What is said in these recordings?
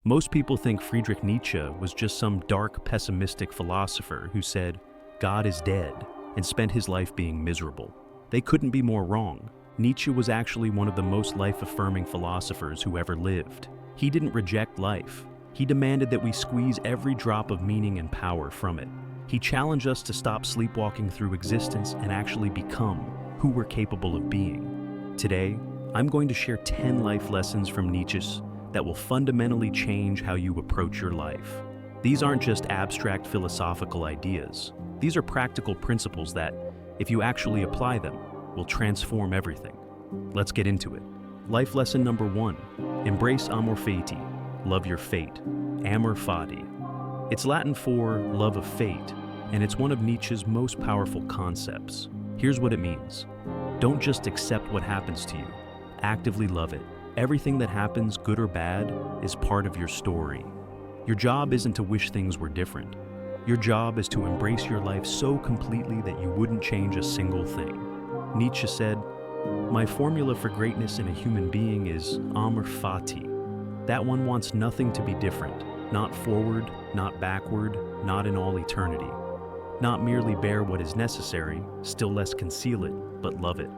Most people think Friedrich Nietzsche was just some dark, pessimistic philosopher who said, "God is dead," and spent his life being miserable. They couldn't be more wrong. Nietzsche was actually one of the most life-affirming philosophers who ever lived. He didn't reject life. He demanded that we squeeze every drop of meaning and power from it. He challenged us to stop sleepwalking through existence and actually become who we're capable of being. Today, I'm going to share 10 life lessons from Nietzsche that will fundamentally change how you approach your life. These aren't just abstract philosophical ideas. These are practical principles that, if you actually apply them, will transform everything. Let's get into it. Life lesson number 1, embrace amor fati, love your fate, amor fati. It's Latin for love of fate, and it's one of Nietzsche's most powerful concepts. Here's what it means. Don't just accept what happens to you, actively love it. Everything that happens, good or bad, is part of your story. Your job isn't to wish things were different. Your job is to embrace your life so completely that you wouldn't change a single thing. Nietzsche said, "My formula for greatness in a human being is amor fati." That one wants nothing to be different, not forward, not backward, not in all eternity. Not merely bear what is necessary, still less conceal it, but love it.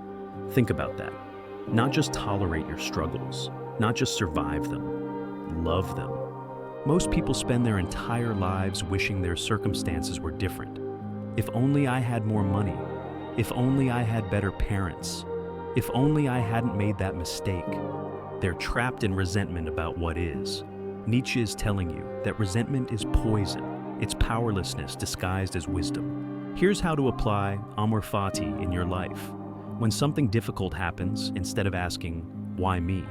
Think about that. Not just tolerate your struggles, not just survive them, love them. Most people spend their entire lives wishing their circumstances were different. If only I had more money. If only I had better parents. If only I hadn't made that mistake. They're trapped in resentment about what is. Nietzsche is telling you that resentment is poison. It's powerlessness disguised as wisdom. Here's how to apply amor fati in your life. When something difficult happens, instead of asking, "Why me?"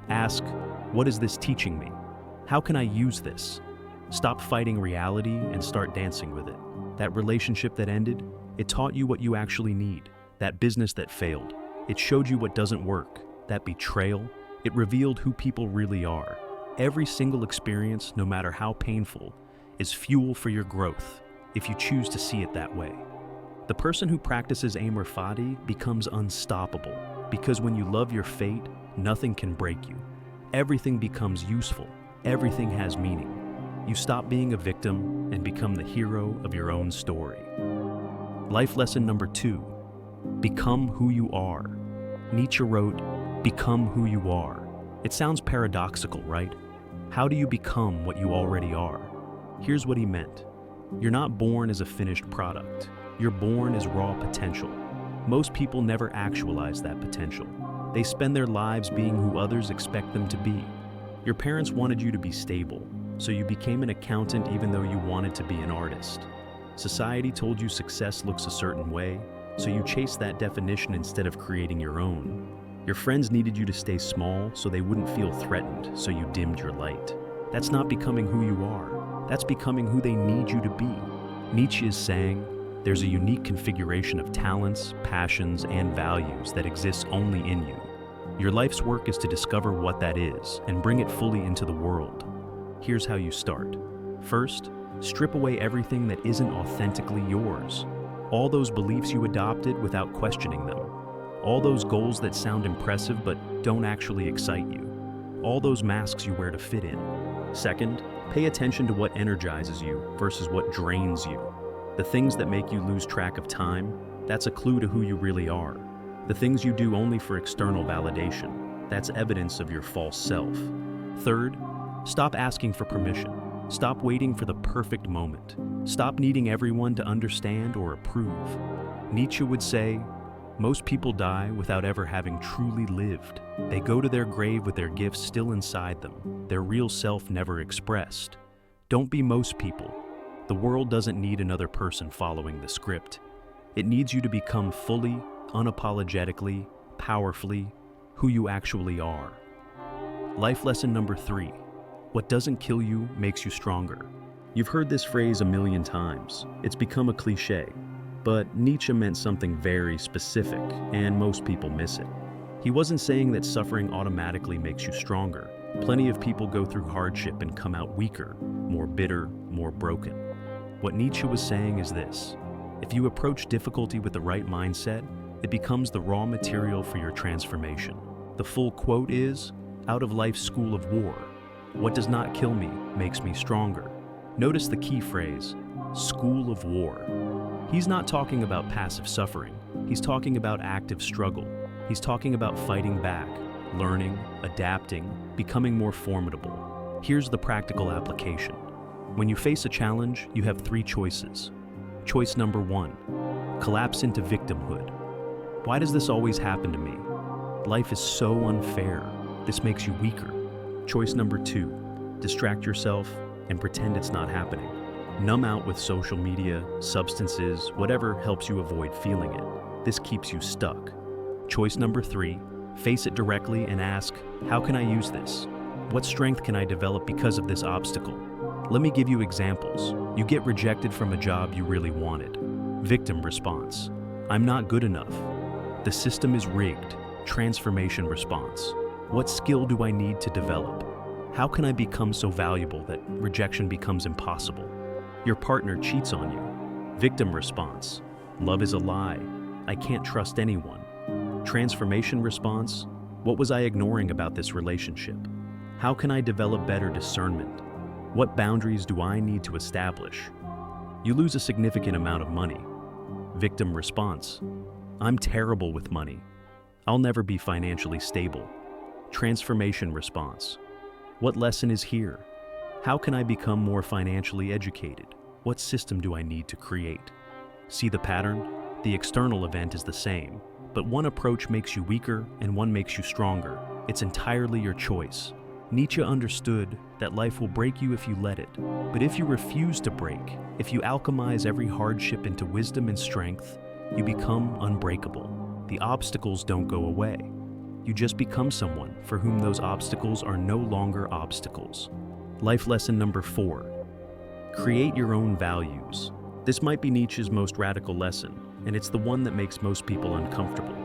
ask, "What is this teaching me? How can I use this?" Stop fighting reality and start dancing with it. That relationship that ended, it taught you what you actually need. That business that failed, it showed you what doesn't work. That betrayal, it revealed who people really are. Every single experience, no matter how painful, is fuel for your growth, if you choose to see it that way. The person who practices amor fati becomes unstoppable, because when you love your fate, nothing can break you. Everything becomes useful. Everything has meaning. You stop being a victim and become the hero of your own story. Life lesson number 2, become who you are. Nietzsche wrote, "Become who you are." It sounds paradoxical, right? How do you become what you already are? Here's what he meant. You're not born as a finished product. You're born as raw potential. Most people never actualize that potential. They spend their lives being who others expect them to be. Your parents wanted you to be stable, so you became an accountant even though you wanted to be an artist. Society told you success looks a certain way, so you chased that definition instead of creating your own. Your friends needed you to stay small so they wouldn't feel threatened, so you dimmed your light. That's not becoming who you are. That's becoming who they need you to be. Nietzsche is saying, there's a unique configuration of talents, passions, and values that exists only in you. Your life's work is to discover what that is and bring it fully into the world. Here's how you start. First, strip away everything that isn't authentically yours. All those beliefs you adopted without questioning them. All those goals that sound impressive but don't actually excite you. All those masks you wear to fit in. Second, pay attention to what energizes you versus what drains you. The things that make you lose track of time, that's a clue to who you really are. The things you do only for external validation, that's evidence of your false self. Third, stop asking for permission. Stop waiting for the perfect moment. Stop needing everyone to understand or approve. Nietzsche would say, most people die without ever having truly lived. They go to their grave with their gifts still inside them, their real self never expressed. Don't be most people. The world doesn't need another person following the script. It needs you to become fully, unapologetically, powerfully, who you actually are. Life lesson number 3, what doesn't kill you makes you stronger. You've heard this phrase a million times. It's become a cliche, but Nietzsche meant something very specific, and most people miss it. He wasn't saying that suffering automatically makes you stronger. Plenty of people go through hardship and come out weaker, more bitter, more broken. What Nietzsche was saying is this: if you approach difficulty with the right mindset, it becomes the raw material for your transformation. The full quote is, "Out of life's school of war, What does not kill me makes me stronger. Notice the key phrase, school of war. He's not talking about passive suffering. He's talking about active struggle. He's talking about fighting back, learning, adapting, becoming more formidable. Here's the practical application. When you face a challenge, you have three choices. Choice number 1, collapse into victimhood. Why does this always happen to me? Life is so unfair. This makes you weaker. Choice number 2, distract yourself and pretend it's not happening. Numb out with social media, substances, whatever helps you avoid feeling it. This keeps you stuck. Choice number 3, face it directly and ask, how can I use this? What strength can I develop because of this obstacle? Let me give you examples. You get rejected from a job you really wanted. Victim response, I'm not good enough. The system is rigged. Transformation response, what skill do I need to develop? How can I become so valuable that rejection becomes impossible? Your partner cheats on you. Victim response, love is a lie. I can't trust anyone. Transformation response, what was I ignoring about this relationship? How can I develop better discernment? What boundaries do I need to establish? You lose a significant amount of money. Victim response, I'm terrible with money. I'll never be financially stable. Transformation response, what lesson is here? How can I become more financially educated? What system do I need to create? See the pattern? The external event is the same, but one approach makes you weaker and one makes you stronger. It's entirely your choice. Nietzsche understood that life will break you if you let it, but if you refuse to break, if you alchemize every hardship into wisdom and strength, you become unbreakable. The obstacles don't go away. You just become someone for whom those obstacles are no longer obstacles. Life lesson number 4, create your own values. This might be Nietzsche's most radical lesson, and it's the one that makes most people uncomfortable.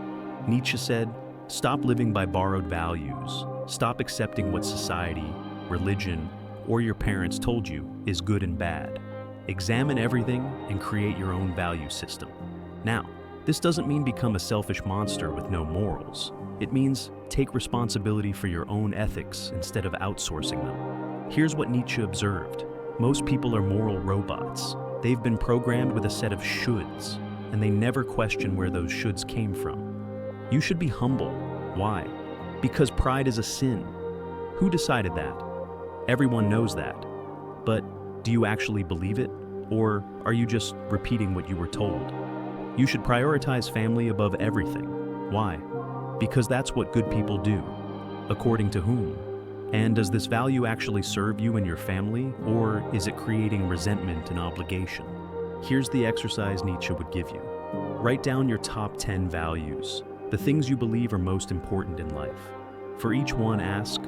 Nietzsche said, stop living by borrowed values. Stop accepting what society, religion, or your parents told you is good and bad. Examine everything and create your own value system. Now, this doesn't mean become a selfish monster with no morals. It means take responsibility for your own ethics instead of outsourcing them. Here's what Nietzsche observed. Most people are moral robots. They've been programmed with a set of shoulds, and they never question where those shoulds came from. You should be humble. Why? Because pride is a sin. Who decided that? Everyone knows that. But do you actually believe it? Or are you just repeating what you were told? You should prioritize family above everything. Why? Because that's what good people do. According to whom? And does this value actually serve you and your family, or is it creating resentment and obligation? Here's the exercise Nietzsche would give you. Write down your top 10 values, the things you believe are most important in life. For each one, ask,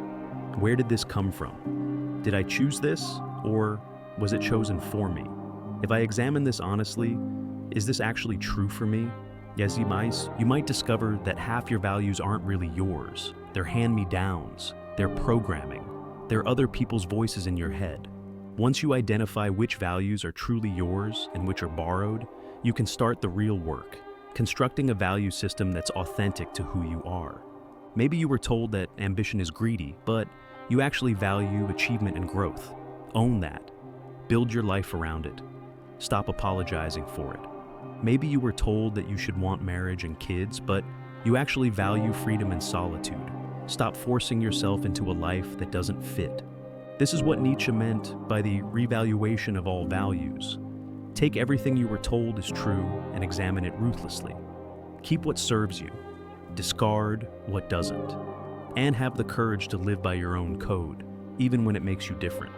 where did this come from? Did I choose this, or was it chosen for me? If I examine this honestly, is this actually true for me? Yes, you might discover that half your values aren't really yours. They're hand-me-downs. They're programming. They're other people's voices in your head. Once you identify which values are truly yours and which are borrowed, you can start the real work, constructing a value system that's authentic to who you are. Maybe you were told that ambition is greedy, but you actually value achievement and growth. Own that. Build your life around it. Stop apologizing for it. Maybe you were told that you should want marriage and kids, but you actually value freedom and solitude. Stop forcing yourself into a life that doesn't fit. This is what Nietzsche meant by the revaluation of all values. Take everything you were told is true and examine it ruthlessly. Keep what serves you. Discard what doesn't. And have the courage to live by your own code, even when it makes you different.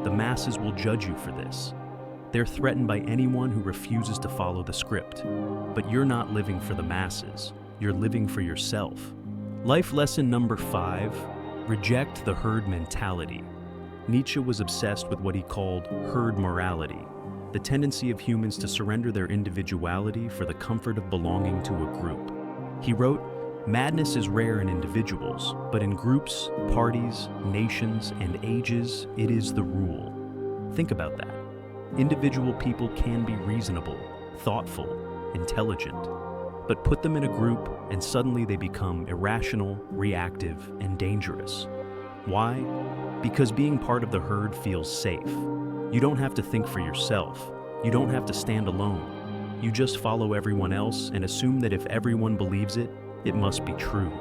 The masses will judge you for this. They're threatened by anyone who refuses to follow the script. But you're not living for the masses. You're living for yourself. Life lesson number 5, reject the herd mentality. Nietzsche was obsessed with what he called herd morality, the tendency of humans to surrender their individuality for the comfort of belonging to a group. He wrote, madness is rare in individuals, but in groups, parties, nations, and ages, it is the rule. Think about that. Individual people can be reasonable, thoughtful, intelligent, but put them in a group and suddenly they become irrational, reactive, and dangerous. Why? Because being part of the herd feels safe. You don't have to think for yourself. You don't have to stand alone. You just follow everyone else and assume that if everyone believes it, it must be true.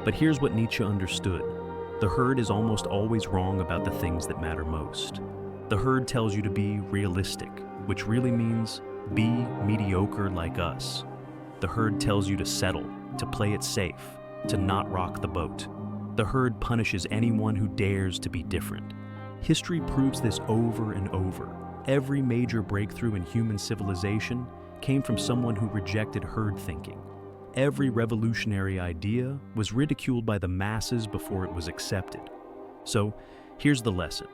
But here's what Nietzsche understood. The herd is almost always wrong about the things that matter most. The herd tells you to be realistic, which really means be mediocre like us. The herd tells you to settle, to play it safe, to not rock the boat. The herd punishes anyone who dares to be different. History proves this over and over. Every major breakthrough in human civilization came from someone who rejected herd thinking. Every revolutionary idea was ridiculed by the masses before it was accepted. So, here's the lesson.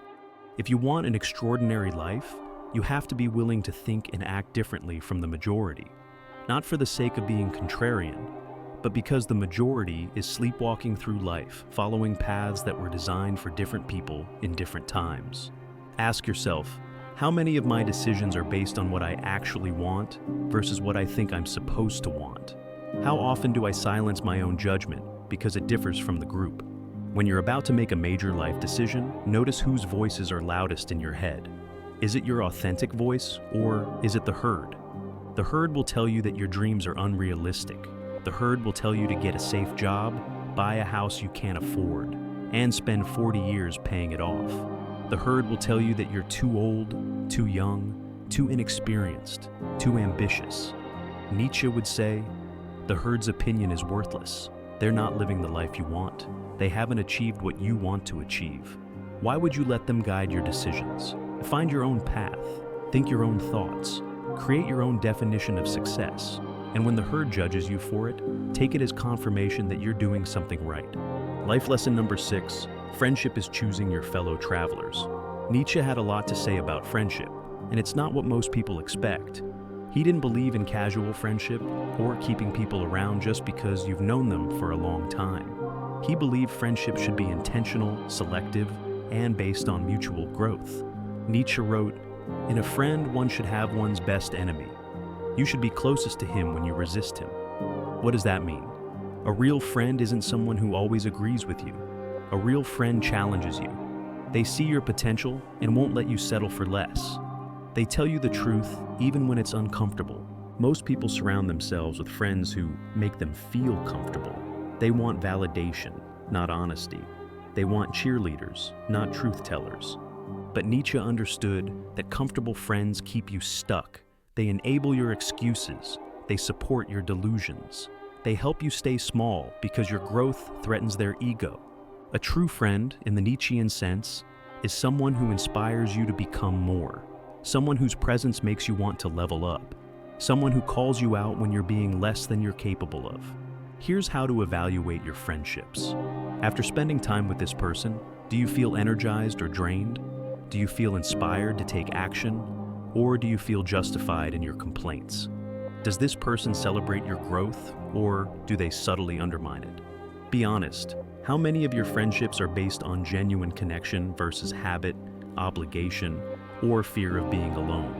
If you want an extraordinary life, you have to be willing to think and act differently from the majority. Not for the sake of being contrarian, but because the majority is sleepwalking through life, following paths that were designed for different people in different times. Ask yourself, how many of my decisions are based on what I actually want versus what I think I'm supposed to want? How often do I silence my own judgment because it differs from the group? When you're about to make a major life decision, notice whose voices are loudest in your head. Is it your authentic voice, or is it the herd? The herd will tell you that your dreams are unrealistic. The herd will tell you to get a safe job, buy a house you can't afford, and spend 40 years paying it off. The herd will tell you that you're too old, too young, too inexperienced, too ambitious. Nietzsche would say, the herd's opinion is worthless. They're not living the life you want. They haven't achieved what you want to achieve. Why would you let them guide your decisions? Find your own path. Think your own thoughts. Create your own definition of success. And when the herd judges you for it, take it as confirmation that you're doing something right. Life lesson number 6, friendship is choosing your fellow travelers. Nietzsche had a lot to say about friendship, and it's not what most people expect. He didn't believe in casual friendship or keeping people around just because you've known them for a long time. He believed friendship should be intentional, selective, and based on mutual growth. Nietzsche wrote, "In a friend, one should have one's best enemy. You should be closest to him when you resist him." What does that mean? A real friend isn't someone who always agrees with you. A real friend challenges you. They see your potential and won't let you settle for less. They tell you the truth even when it's uncomfortable. Most people surround themselves with friends who make them feel comfortable. They want validation, not honesty. They want cheerleaders, not truth tellers. But Nietzsche understood that comfortable friends keep you stuck. They enable your excuses. They support your delusions. They help you stay small because your growth threatens their ego. A true friend, in the Nietzschean sense, is someone who inspires you to become more. Someone whose presence makes you want to level up. Someone who calls you out when you're being less than you're capable of. Here's how to evaluate your friendships. After spending time with this person, do you feel energized or drained? Do you feel inspired to take action? Or do you feel justified in your complaints? Does this person celebrate your growth, or do they subtly undermine it? Be honest. How many of your friendships are based on genuine connection versus habit, obligation, or fear of being alone?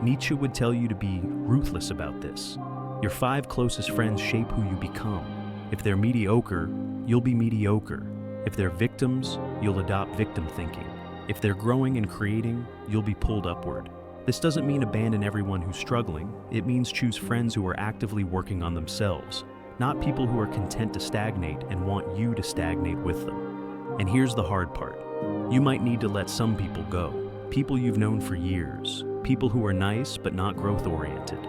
Nietzsche would tell you to be ruthless about this. Your 5 closest friends shape who you become. If they're mediocre, you'll be mediocre. If they're victims, you'll adopt victim thinking. If they're growing and creating, you'll be pulled upward. This doesn't mean abandon everyone who's struggling. It means choose friends who are actively working on themselves, not people who are content to stagnate and want you to stagnate with them. And here's the hard part. You might need to let some people go. People you've known for years. People who are nice but not growth-oriented.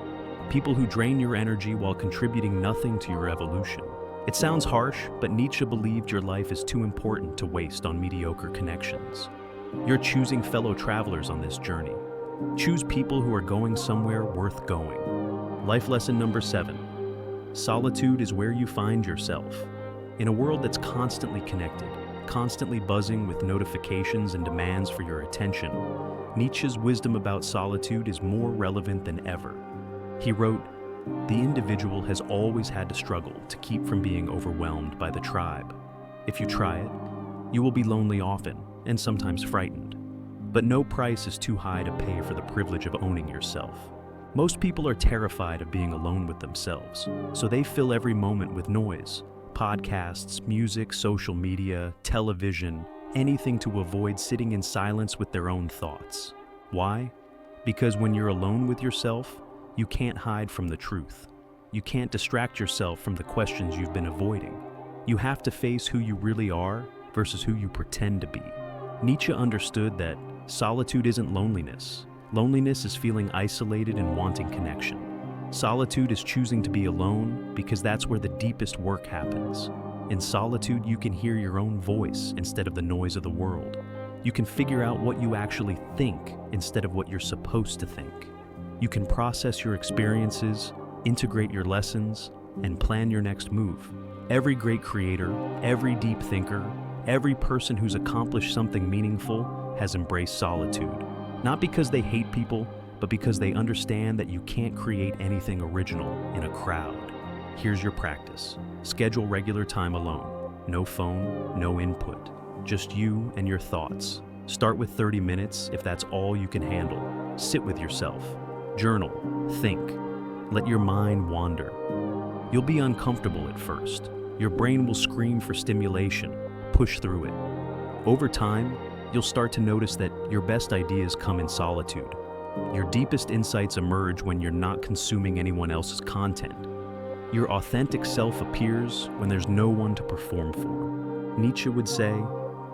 People who drain your energy while contributing nothing to your evolution. It sounds harsh, but Nietzsche believed your life is too important to waste on mediocre connections. You're choosing fellow travelers on this journey. Choose people who are going somewhere worth going. Life lesson number 7. Solitude is where you find yourself. In a world that's constantly connected, constantly buzzing with notifications and demands for your attention, Nietzsche's wisdom about solitude is more relevant than ever. He wrote, "The individual has always had to struggle to keep from being overwhelmed by the tribe. If you try it, you will be lonely often and sometimes frightened. But no price is too high to pay for the privilege of owning yourself." Most people are terrified of being alone with themselves, so they fill every moment with noise. Podcasts, music, social media, television, anything to avoid sitting in silence with their own thoughts. Why? Because when you're alone with yourself, you can't hide from the truth. You can't distract yourself from the questions you've been avoiding. You have to face who you really are versus who you pretend to be. Nietzsche understood that solitude isn't loneliness. Loneliness is feeling isolated and wanting connection. Solitude is choosing to be alone because that's where the deepest work happens. In solitude, you can hear your own voice instead of the noise of the world. You can figure out what you actually think instead of what you're supposed to think. You can process your experiences, integrate your lessons, and plan your next move. Every great creator, every deep thinker, every person who's accomplished something meaningful has embraced solitude. Not because they hate people, but because they understand that you can't create anything original in a crowd. Here's your practice. Schedule regular time alone. No phone, no input. Just you and your thoughts. Start with 30 minutes if that's all you can handle. Sit with yourself. Journal. Think. Let your mind wander. You'll be uncomfortable at first. Your brain will scream for stimulation. Push through it. Over time, you'll start to notice that your best ideas come in solitude. Your deepest insights emerge when you're not consuming anyone else's content. Your authentic self appears when there's no one to perform for. Nietzsche would say,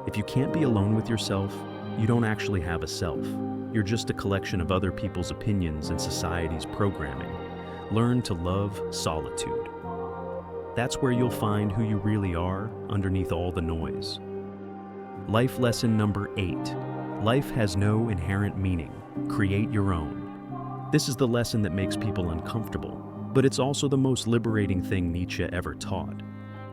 if you can't be alone with yourself, you don't actually have a self. You're just a collection of other people's opinions and society's programming. Learn to love solitude. That's where you'll find who you really are underneath all the noise. Life lesson number 8. Life has no inherent meaning. Create your own. This is the lesson that makes people uncomfortable, but it's also the most liberating thing Nietzsche ever taught.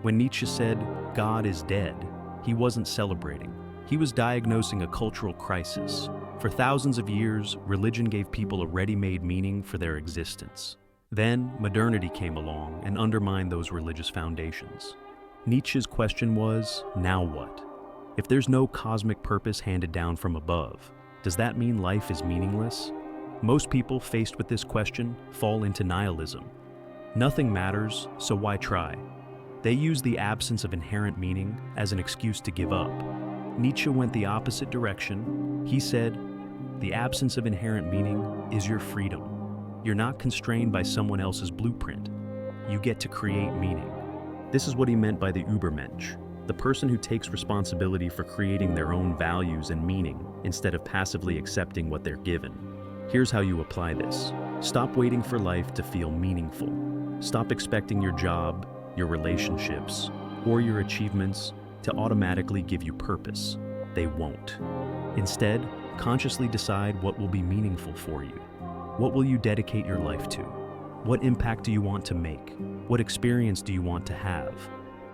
When Nietzsche said, "God is dead," he wasn't celebrating. He was diagnosing a cultural crisis. For thousands of years, religion gave people a ready-made meaning for their existence. Then, modernity came along and undermined those religious foundations. Nietzsche's question was, now what? If there's no cosmic purpose handed down from above, does that mean life is meaningless? Most people faced with this question fall into nihilism. Nothing matters, so why try? They use the absence of inherent meaning as an excuse to give up. Nietzsche went the opposite direction. He said, the absence of inherent meaning is your freedom. You're not constrained by someone else's blueprint. You get to create meaning. This is what he meant by the Übermensch, the person who takes responsibility for creating their own values and meaning instead of passively accepting what they're given. Here's how you apply this. Stop waiting for life to feel meaningful. Stop expecting your job, your relationships, or your achievements to automatically give you purpose. They won't. Instead, consciously decide what will be meaningful for you. What will you dedicate your life to? What impact do you want to make? What experience do you want to have?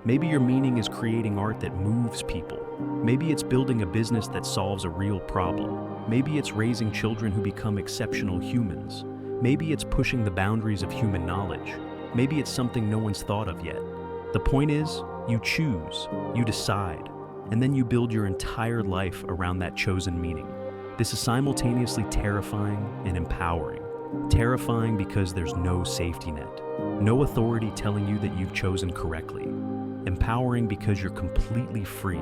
Maybe your meaning is creating art that moves people. Maybe it's building a business that solves a real problem. Maybe it's raising children who become exceptional humans. Maybe it's pushing the boundaries of human knowledge. Maybe it's something no one's thought of yet. The point is, you choose, you decide, and then you build your entire life around that chosen meaning. This is simultaneously terrifying and empowering. Terrifying because there's no safety net, no authority telling you that you've chosen correctly. Empowering because you're completely free.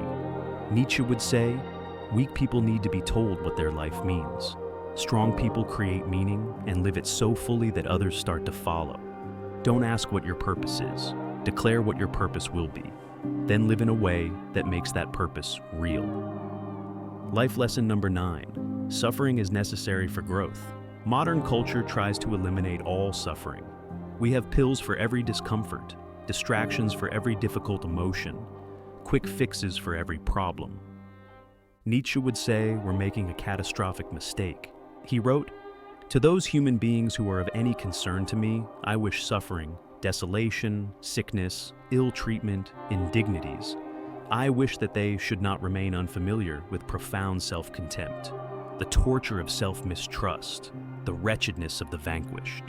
Nietzsche would say, weak people need to be told what their life means. Strong people create meaning and live it so fully that others start to follow. Don't ask what your purpose is. Declare what your purpose will be. Then live in a way that makes that purpose real. Life lesson number 9. Suffering is necessary for growth. Modern culture tries to eliminate all suffering. We have pills for every discomfort, distractions for every difficult emotion, quick fixes for every problem. Nietzsche would say we're making a catastrophic mistake. He wrote, "To those human beings who are of any concern to me, I wish suffering, desolation, sickness, ill treatment, indignities. I wish that they should not remain unfamiliar with profound self-contempt, the torture of self-mistrust, the wretchedness of the vanquished."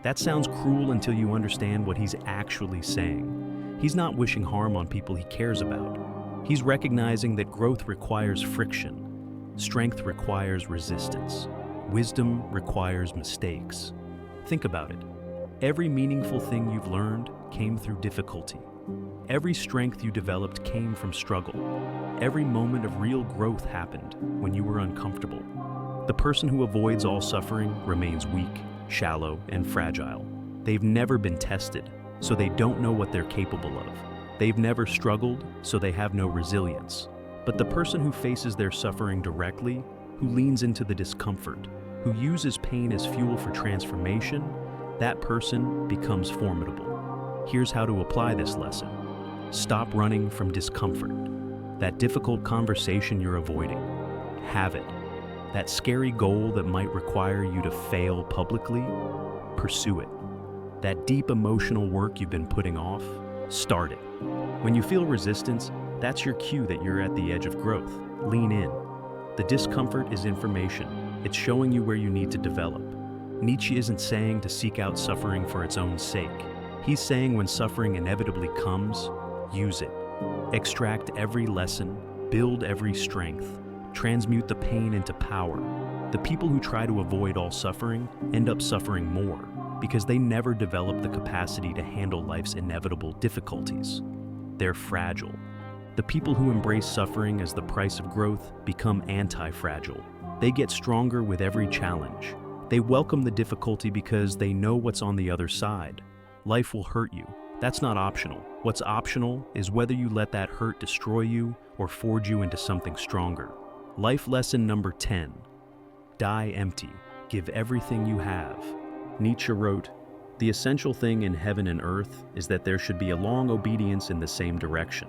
That sounds cruel until you understand what he's actually saying. He's not wishing harm on people he cares about. He's recognizing that growth requires friction, strength requires resistance, wisdom requires mistakes. Think about it. Every meaningful thing you've learned came through difficulty. Every strength you developed came from struggle. Every moment of real growth happened when you were uncomfortable. The person who avoids all suffering remains weak, shallow, and fragile. They've never been tested, so they don't know what they're capable of. They've never struggled, so they have no resilience. But the person who faces their suffering directly, who leans into the discomfort, who uses pain as fuel for transformation, that person becomes formidable. Here's how to apply this lesson. Stop running from discomfort. That difficult conversation you're avoiding, have it. That scary goal that might require you to fail publicly, pursue it. That deep emotional work you've been putting off, start it. When you feel resistance, that's your cue that you're at the edge of growth. Lean in. The discomfort is information. It's showing you where you need to develop. Nietzsche isn't saying to seek out suffering for its own sake. He's saying when suffering inevitably comes, use it. Extract every lesson, build every strength, transmute the pain into power. The people who try to avoid all suffering end up suffering more because they never develop the capacity to handle life's inevitable difficulties. They're fragile. The people who embrace suffering as the price of growth become anti-fragile. They get stronger with every challenge. They welcome the difficulty because they know what's on the other side. Life will hurt you. That's not optional. What's optional is whether you let that hurt destroy you or forge you into something stronger. Life lesson number 10. Die empty. Give everything you have. Nietzsche wrote, "The essential thing in heaven and earth is that there should be a long obedience in the same direction.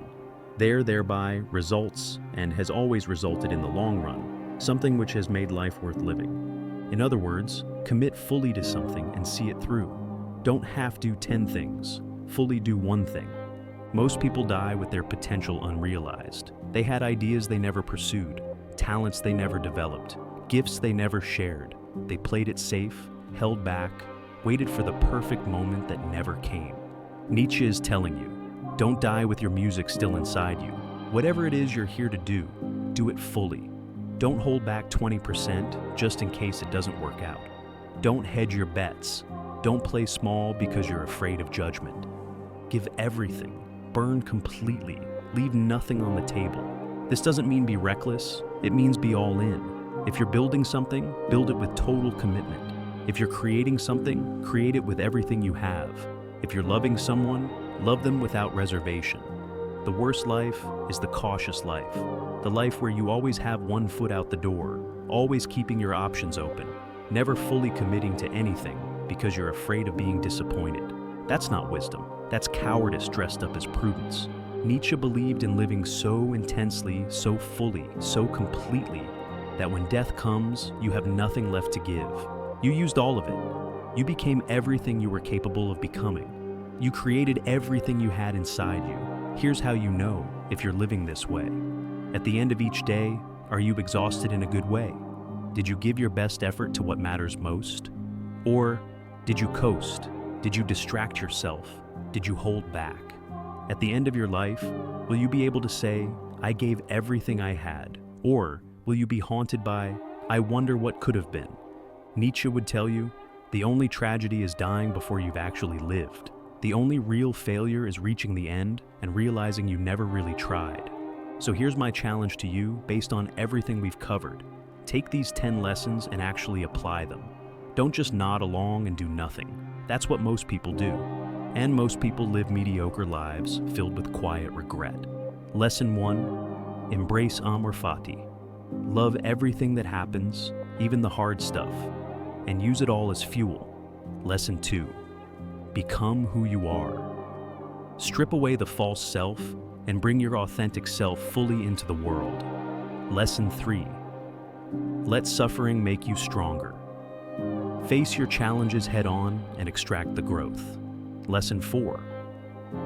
Thereby results, and has always resulted in the long run, something which has made life worth living." In other words, commit fully to something and see it through. Don't half do 10 things. Fully do one thing. Most people die with their potential unrealized. They had ideas they never pursued, talents they never developed, gifts they never shared. They played it safe, held back, waited for the perfect moment that never came. Nietzsche is telling you, don't die with your music still inside you. Whatever it is you're here to do it fully. Don't hold back 20% just in case it doesn't work out. Don't hedge your bets. Don't play small because you're afraid of judgment. Give everything. Burn completely. Leave nothing on the table. This doesn't mean be reckless. It means be all in. If you're building something, build it with total commitment. If you're creating something, create it with everything you have. If you're loving someone, love them without reservation. The worst life is the cautious life. The life where you always have one foot out the door, always keeping your options open, never fully committing to anything because you're afraid of being disappointed. That's not wisdom. That's cowardice dressed up as prudence. Nietzsche believed in living so intensely, so fully, so completely, that when death comes, you have nothing left to give. You used all of it. You became everything you were capable of becoming. You created everything you had inside you. Here's how you know if you're living this way. At the end of each day, are you exhausted in a good way? Did you give your best effort to what matters most? Or did you coast? Did you distract yourself? Did you hold back? At the end of your life, will you be able to say, I gave everything I had? Or will you be haunted by, I wonder what could have been? Nietzsche would tell you, the only tragedy is dying before you've actually lived. The only real failure is reaching the end and realizing you never really tried. So here's my challenge to you based on everything we've covered. Take these 10 lessons and actually apply them. Don't just nod along and do nothing. That's what most people do. And most people live mediocre lives filled with quiet regret. Lesson 1, embrace amor fati. Love everything that happens, even the hard stuff, and use it all as fuel. Lesson 2, become who you are. Strip away the false self and bring your authentic self fully into the world. Lesson 3, let suffering make you stronger. Face your challenges head on and extract the growth. Lesson 4,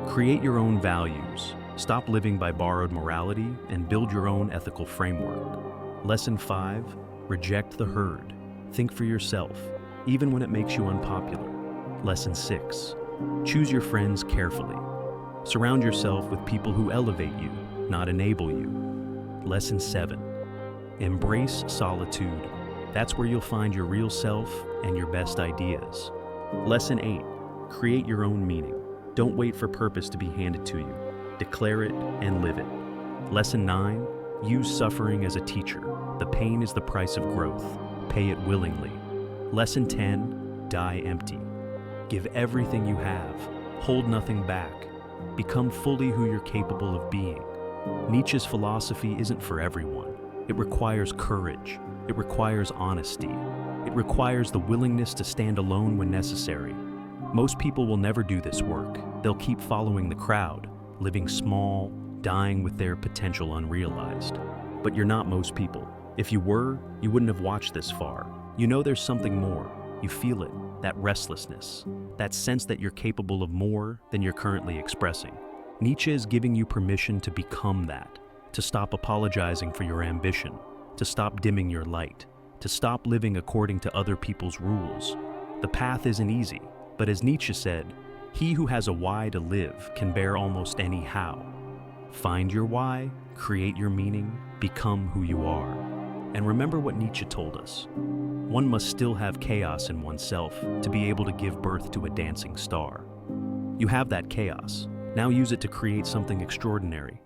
create your own values. Stop living by borrowed morality and build your own ethical framework. Lesson 5, reject the herd. Think for yourself, even when it makes you unpopular. Lesson 6, choose your friends carefully. Surround yourself with people who elevate you, not enable you. Lesson 7, embrace solitude. That's where you'll find your real self and your best ideas. Lesson 8, create your own meaning. Don't wait for purpose to be handed to you. Declare it and live it. Lesson 9, use suffering as a teacher. The pain is the price of growth. Pay it willingly. Lesson 10, die empty. Give everything you have. Hold nothing back. Become fully who you're capable of being. Nietzsche's philosophy isn't for everyone. It requires courage. It requires honesty. It requires the willingness to stand alone when necessary. Most people will never do this work. They'll keep following the crowd, living small, dying with their potential unrealized. But you're not most people. If you were, you wouldn't have watched this far. You know there's something more. You feel it, that restlessness, that sense that you're capable of more than you're currently expressing. Nietzsche is giving you permission to become that, to stop apologizing for your ambition, to stop dimming your light, to stop living according to other people's rules. The path isn't easy, but as Nietzsche said, he who has a why to live can bear almost any how. Find your why, create your meaning, become who you are. And remember what Nietzsche told us. One must still have chaos in oneself to be able to give birth to a dancing star. You have that chaos. Now use it to create something extraordinary.